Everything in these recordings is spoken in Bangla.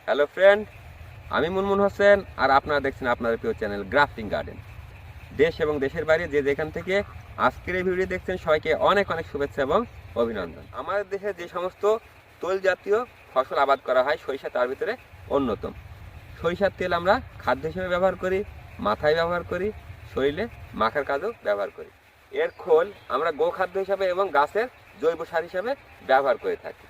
হ্যালো ফ্রেন্ড, আমি মুনমুন হোসেন আর আপনারা দেখছেন আপনাদের প্রিয় চ্যানেল গ্রাফটিং গার্ডেন। দেশ এবং দেশের বাইরে যে যেখান থেকে আজকের এই ভিডিও দেখছেন সবাইকে অনেক অনেক শুভেচ্ছা এবং অভিনন্দন। আমাদের দেশে যে সমস্ত তৈল জাতীয় ফসল আবাদ করা হয়, সরিষা তার ভিতরে অন্যতম। সরিষার তেল আমরা খাদ্য হিসেবে ব্যবহার করি, মাথায় ব্যবহার করি, শরীরে মাখার কাজেও ব্যবহার করি। এর খোল আমরা গোখাদ্য হিসাবে এবং গাছের জৈব সার হিসাবে ব্যবহার করে থাকি।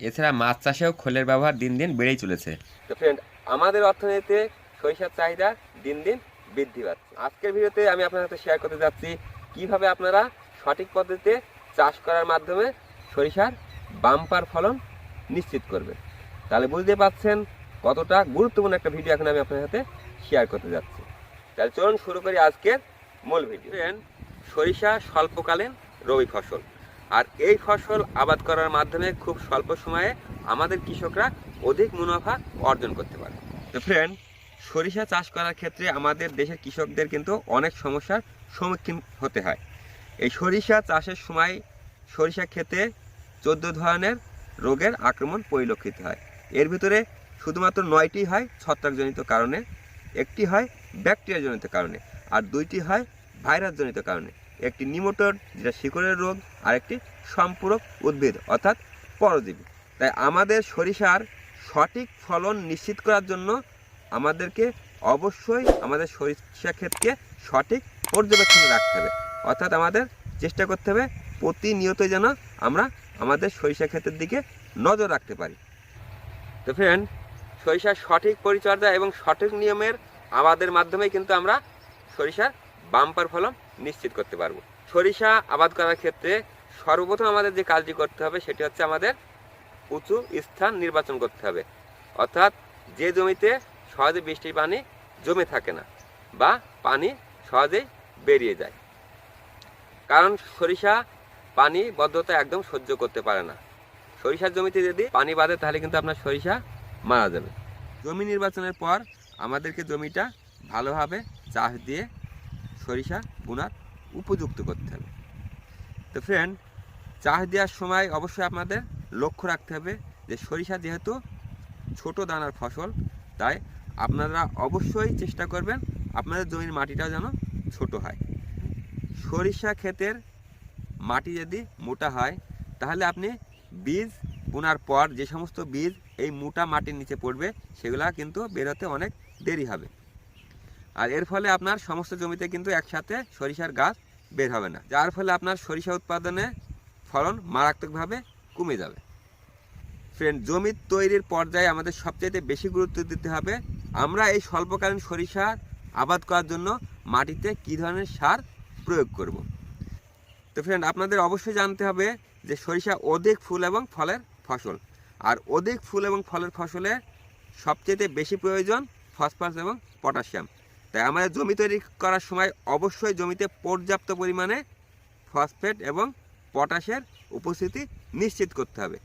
এছাড়া মাছ চাষেও খোলের ব্যবহার দিন দিন বেড়েই চলেছে। তো ফ্রেন্ড, আমাদের অর্থনীতিতে সরিষার চাহিদা দিন দিন বৃদ্ধি পাচ্ছে। আজকের ভিডিওতে আমি আপনার সাথে শেয়ার করতে যাচ্ছি কিভাবে আপনারা সঠিক পদ্ধতিতে চাষ করার মাধ্যমে সরিষার বাম্পার ফলন নিশ্চিত করবেন। তাহলে বুঝতে পারছেন কতটা গুরুত্বপূর্ণ একটা ভিডিও এখন আমি আপনার সাথে শেয়ার করতে যাচ্ছি। তাহলে চলুন শুরু করি আজকের মূল ভিডিও। ফ্রেন্ড, সরিষা স্বল্পকালীন রবি ফসল, আর এই ফসল আবাদ করার মাধ্যমে খুব স্বল্প সময়ে আমাদের কৃষকরা অধিক মুনাফা অর্জন করতে পারে। তো ফ্রেন্ড, সরিষা চাষ করার ক্ষেত্রে আমাদের দেশের কৃষকদের কিন্তু অনেক সমস্যার সম্মুখীন হতে হয়। এই সরিষা চাষের সময় সরিষা ক্ষেতে 14 ধরনের রোগের আক্রমণ পরিলক্ষিত হয়। এর ভিতরে শুধুমাত্র 9টি হয় ছত্রাকজনিত কারণে, একটি হয় ব্যাকটেরিয়াজনিত কারণে, আর 2টি হয় ভাইরাসজনিত কারণে। একটি নিমোটর, যেটা শিকড়ের রোগ, আর একটি সম্পূরক উদ্ভিদ অর্থাৎ পরজীবী। তাই আমাদের সরিষার সঠিক ফলন নিশ্চিত করার জন্য আমাদেরকে অবশ্যই আমাদের সরিষা ক্ষেতকে সঠিক পর্যবেক্ষণে রাখতে হবে, অর্থাৎ আমাদের চেষ্টা করতে হবে প্রতিনিয়ত যেন আমরা আমাদের সরিষা ক্ষেতের দিকে নজর রাখতে পারি। তো ফ্রেন্ড, সরিষার সঠিক পরিচর্যা এবং সঠিক নিয়মের আবাদের মাধ্যমেই কিন্তু আমরা সরিষার বাম্পার ফলন নিশ্চিত করতে পারবো। সরিষা আবাদ করার ক্ষেত্রে সর্বপ্রথম আমাদের যে কাজটি করতে হবে সেটি হচ্ছে আমাদের উঁচু স্থান নির্বাচন করতে হবে, অর্থাৎ যে জমিতে সহজে বৃষ্টির পানি জমে থাকে না বা পানি সহজেই বেরিয়ে যায়। কারণ সরিষা পানি বদ্ধতা একদম সহ্য করতে পারে না। সরিষার জমিতে যদি পানি বাঁধে তাহলে কিন্তু আপনার সরিষা মারা যাবে। জমি নির্বাচনের পর আমাদেরকে জমিটা ভালোভাবে চাষ দিয়ে সরিষা বোনার উপযুক্ত করতে হবে। তো ফ্রেন্ড, চাষ দেওয়ার সময় অবশ্যই আপনাদের লক্ষ্য রাখতে হবে যে সরিষা যেহেতু ছোট দানার ফসল, তাই আপনারা অবশ্যই চেষ্টা করবেন আপনাদের জমির মাটিটাও যেন ছোট হয়। সরিষা ক্ষেতের মাটি যদি মোটা হয় তাহলে আপনি বীজ বোনার পর যে সমস্ত বীজ এই মোটা মাটির নিচে পড়বে সেগুলা কিন্তু বেরোতে অনেক দেরি হবে, আর এর ফলে আপনার সমস্ত জমিতে কিন্তু একসাথে সরিষার গাছ বের হবে না, যার ফলে আপনার সরিষা উৎপাদনে ফলন মারাত্মকভাবে কমে যাবে। ফ্রেন্ড, জমি তৈরির পর্যায়ে আমাদের সবচেয়ে বেশি গুরুত্ব দিতে হবে আমরা এই স্বল্পকালীন সরিষার আবাদ করার জন্য মাটিতে কী ধরনের সার প্রয়োগ করব। তো ফ্রেন্ড, আপনাদের অবশ্যই জানতে হবে যে সরিষা অধিক ফুল এবং ফলের ফসল, আর অধিক ফুল এবং ফলের ফসলে সবচেয়ে বেশি প্রয়োজন ফসফরাস এবং পটাশিয়াম। তাই আমাদের জমি তৈরি করার সময় অবশ্যই জমিতে পর্যাপ্ত পরিমাণে ফসফেট এবং পটাশের উপস্থিতি নিশ্চিত করতে হবে,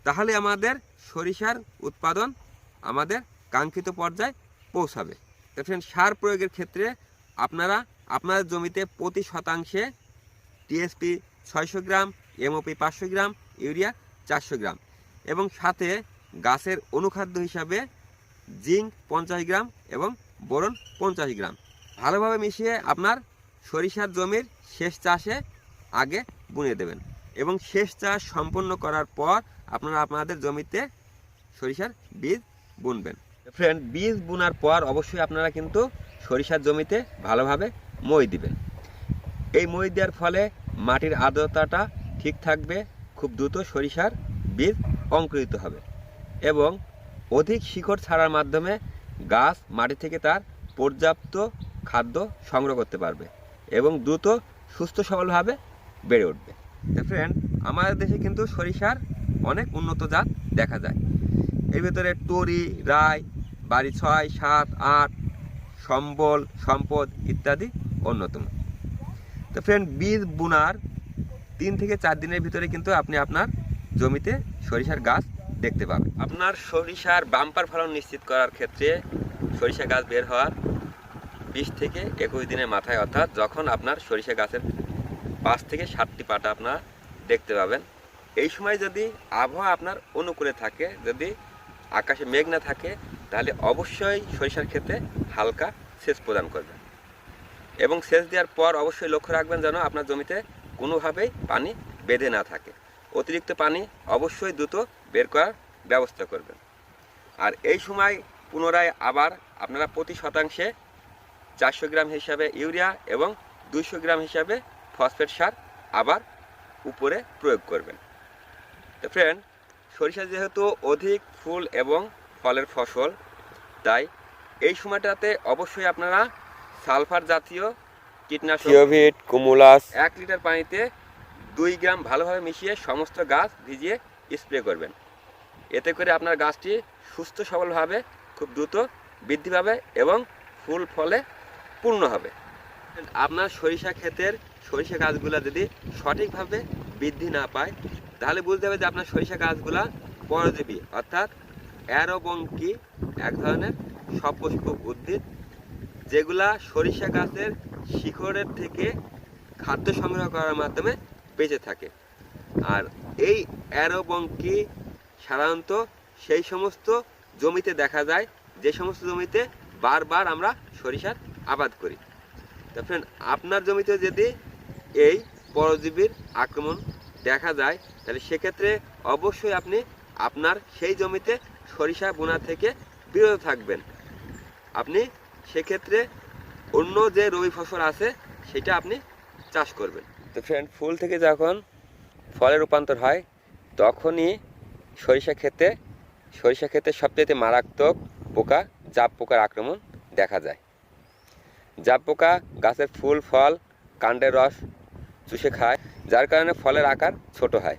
তাহলে আমাদের সরিষার উৎপাদন আমাদের কাঙ্ক্ষিত পর্যায়ে পৌঁছাবে। তো ফ্রেন্ড, সার প্রয়োগের ক্ষেত্রে আপনারা আপনাদের জমিতে প্রতি শতাংশে টিএসপি 600 গ্রাম, এমওপি 500 গ্রাম, ইউরিয়া 400 গ্রাম এবং সাথে গাছের অনুখাদ্য হিসাবে জিঙ্ক 50 গ্রাম এবং বোরন 50 গ্রাম ভালোভাবে মিশিয়ে আপনার সরিষার জমির শেষ চাষে আগে বুনে দেবেন, এবং শেষ চাষ সম্পন্ন করার পর আপনারা আপনাদের জমিতে সরিষার বীজ বুনবেন। ফ্রেন্ড, বীজ বোনার পর অবশ্যই আপনারা কিন্তু সরিষার জমিতে ভালোভাবে মই দিবেন। এই মই দেওয়ার ফলে মাটির আর্দ্রতাটা ঠিক থাকবে, খুব দ্রুত সরিষার বীজ অঙ্কুরিত হবে এবং অধিক শিকড় ছাড়ার মাধ্যমে গাছ মাটি থেকে তার পর্যাপ্ত খাদ্য সংগ্রহ করতে পারবে এবং দ্রুত সুস্থ সবলভাবে বেড়ে উঠবে। ফ্রেন্ড, আমাদের দেশে কিন্তু সরিষার অনেক উন্নত জাত দেখা যায়। এর ভিতরে টরি, রায়, বাড়ি 6, 7, 8, সম্বল, সম্পদ ইত্যাদি অন্যতম। তো ফ্রেন্ড, বীজ বোনার 3 থেকে 4 দিনের ভিতরে কিন্তু আপনি আপনার জমিতে সরিষার গাছ দেখতে পাবেন। আপনার সরিষার বাম্পার ফলন নিশ্চিত করার ক্ষেত্রে সরিষা গাছ বের হওয়ার 20 থেকে 21 দিনের মাথায়, অর্থাৎ যখন আপনার সরিষা গাছের 5 থেকে 7টি পাতা আপনারা দেখতে পাবেন, এই সময় যদি আবহাওয়া আপনার অনুকূলে থাকে, যদি আকাশে মেঘ না থাকে তাহলে অবশ্যই সরিষার ক্ষেতে হালকা সেচ প্রদান করবেন এবং সেচ দেওয়ার পর অবশ্যই লক্ষ্য রাখবেন যেন আপনার জমিতে কোনোভাবেই পানি বেঁধে না থাকে। অতিরিক্ত পানি অবশ্যই দ্রুত বের করার ব্যবস্থা করবেন। আর এই সময় পুনরায় আবার আপনারা প্রতি শতাংশে 400 গ্রাম হিসাবে ইউরিয়া এবং 200 গ্রাম হিসাবে ফসফেট সার আবার উপরে প্রয়োগ করবেন। তো ফ্রেন্ড, সরিষা যেহেতু অধিক ফুল এবং ফলের ফসল, তাই এই সময়টাতে অবশ্যই আপনারা সালফার জাতীয় কীটনাশক থিওভিট কুমুলাস 1 লিটার পানিতে 2 গ্রাম ভালোভাবে মিশিয়ে সমস্ত গাছ ভিজিয়ে স্প্রে করবেন। এতে করে আপনার গাছটি সুস্থ সবলভাবে খুব দ্রুত বৃদ্ধি পাবে এবং ফুল ফলে পূর্ণ হবে। আপনার সরিষা ক্ষেতের সরিষা গাছগুলা যদি সঠিকভাবে বৃদ্ধি না পায় তাহলে বুঝতে হবে যে আপনার সরিষা গাছগুলা পরজীবী অর্থাৎ অ্যারোবঙ্কি এক ধরনের সপুষ্পক উদ্ভিদ, যেগুলা সরিষা গাছের শিকড়ের থেকে খাদ্য সংগ্রহ করার মাধ্যমে বেঁচে থাকে। আর এই অ্যারোবঙ্কি সাধারণত সেই সমস্ত জমিতে দেখা যায় যে সমস্ত জমিতে বারবার আমরা সরিষার আবাদ করি। তো ফ্রেন্ড, আপনার জমিতে যদি এই পরজীবীর আক্রমণ দেখা যায় তাহলে সেক্ষেত্রে অবশ্যই আপনি আপনার সেই জমিতে সরিষা বোনা থেকে বিরত থাকবেন। আপনি সেক্ষেত্রে অন্য যে রবি ফসল আছে সেটা আপনি চাষ করবেন। তো ফ্রেন্ড, ফুল থেকে যখন ফলে রূপান্তর হয় তখনই সরিষা ক্ষেতে সবচেয়ে মারাত্মক পোকা জাপ পোকার আক্রমণ দেখা যায়। জাপ পোকা গাছের ফুল ফল কাণ্ডের রস চুষে খায়, যার কারণে ফলের আকার ছোট হয়।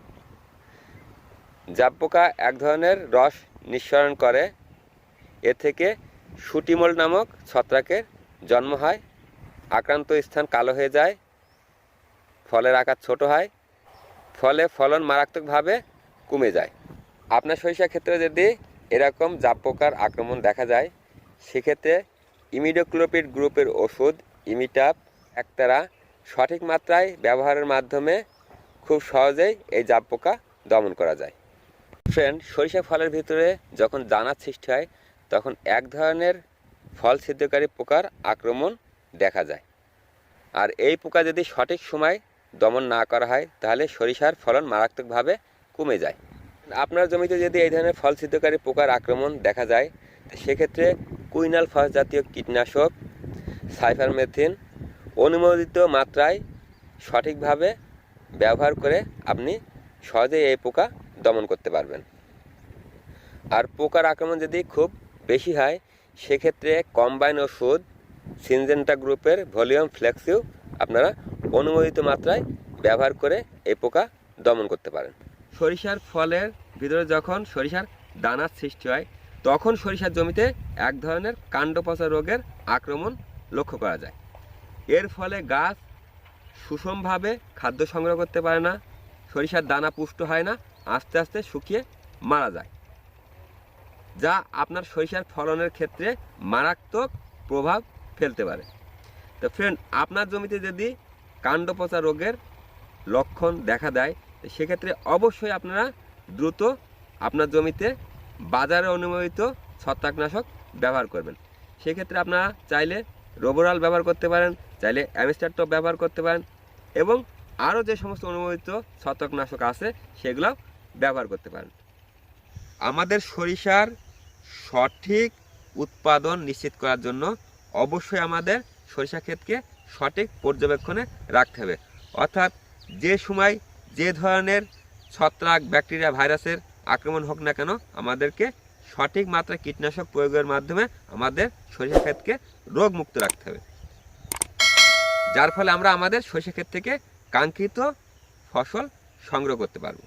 জাপ পোকা এক ধরনের রস নিঃসরণ করে, এ থেকে শুটিমোল্ড নামক ছত্রাকের জন্ম হয়। আক্রান্ত স্থান কালো হয়ে যায়, ফলের আকার ছোট হয়, ফলে ফলন মারাত্মকভাবে কমে যায়। আপনার সরিষা ক্ষেত্রে যদি এরকম জাপ পোকার আক্রমণ দেখা যায় সেক্ষেত্রে ইমিডোক্লোপিড গ্রুপের ওষুধ ইমিটাপ একতারা সঠিক মাত্রায় ব্যবহারের মাধ্যমে খুব সহজেই এই জাপ পোকা দমন করা যায়। ফ্রেন্ড, সরিষা ফলের ভিতরে যখন দানার সৃষ্টি হয় তখন এক ধরনের ফল ছিদ্রকারী পোকার আক্রমণ দেখা যায়। আর এই পোকা যদি সঠিক সময় দমন না করা হয় তাহলে সরিষার ফলন মারাত্মকভাবে কমে যায়। আপনার জমিতে যদি এই ধরনের ফল ছিদ্রকারী পোকার আক্রমণ দেখা যায় সেক্ষেত্রে কুইনাল ফস জাতীয় কীটনাশক সাইফারমেথিন অনুমোদিত মাত্রায় সঠিকভাবে ব্যবহার করে আপনি সহজেই এই পোকা দমন করতে পারবেন। আর পোকার আক্রমণ যদি খুব বেশি হয় সেক্ষেত্রে কম্বাইন ওষুধ সিনজেন্টা গ্রুপের ভলিউম ফ্লেক্সিও আপনারা অনুমোদিত মাত্রায় ব্যবহার করে এই পোকা দমন করতে পারেন। সরিষার ফলের ভিতরে যখন সরিষার দানার সৃষ্টি হয় তখন সরিষার জমিতে এক ধরনের কাণ্ড পচা রোগের আক্রমণ লক্ষ্য করা যায়। এর ফলে গাছ সুষমভাবে খাদ্য সংগ্রহ করতে পারে না, সরিষার দানা পুষ্ট হয় না, আস্তে আস্তে শুকিয়ে মারা যায়, যা আপনার সরিষার ফলনের ক্ষেত্রে মারাত্মক প্রভাব ফেলতে পারে। তো ফ্রেন্ড, আপনার জমিতে যদি কাণ্ড পচা রোগের লক্ষণ দেখা দেয় সেক্ষেত্রে অবশ্যই আপনারা দ্রুত আপনার জমিতে বাজারে অনুমোদিত ছত্রাকনাশক ব্যবহার করবেন। সেক্ষেত্রে আপনারা চাইলে রোবোরাল ব্যবহার করতে পারেন, চাইলে অ্যামিস্টারটপ ব্যবহার করতে পারেন এবং আরও যে সমস্ত অনুমোদিত ছত্রাকনাশক আছে সেগুলো ব্যবহার করতে পারেন। আমাদের সরিষার সঠিক উৎপাদন নিশ্চিত করার জন্য অবশ্যই আমাদের সরিষা ক্ষেতকে সঠিক পর্যবেক্ষণে রাখতে হবে। অর্থাৎ যে সময় যে ধরনের ছত্রাক ব্যাকটেরিয়া ভাইরাসের আক্রমণ হোক না কেন আমাদেরকে সঠিক মাত্রায় কীটনাশক প্রয়োগের মাধ্যমে আমাদের সরিষা ক্ষেতকে রোগমুক্ত রাখতে হবে, যার ফলে আমরা আমাদের সরিষা ক্ষেত থেকে কাঙ্ক্ষিত ফসল সংগ্রহ করতে পারবো।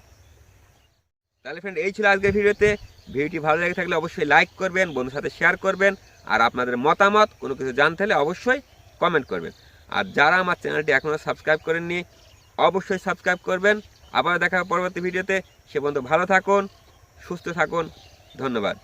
তাহলে ফ্রেন্ড, এই ছিল আজকের ভিডিওটি ভালো লেগে থাকলে অবশ্যই লাইক করবেন, বন্ধুর সাথে শেয়ার করবেন, আর আপনাদের মতামত কোনো কিছু জানতে হলে অবশ্যই কমেন্ট করবেন। আর যারা আমার চ্যানেলটি এখনও সাবস্ক্রাইব করেননি অবশ্যই সাবস্ক্রাইব করবেন। আবার দেখা হবে পরবর্তী ভিডিওতে। সে পর্যন্ত ভালো থাকুন, সুস্থ থাকুন। ধন্যবাদ।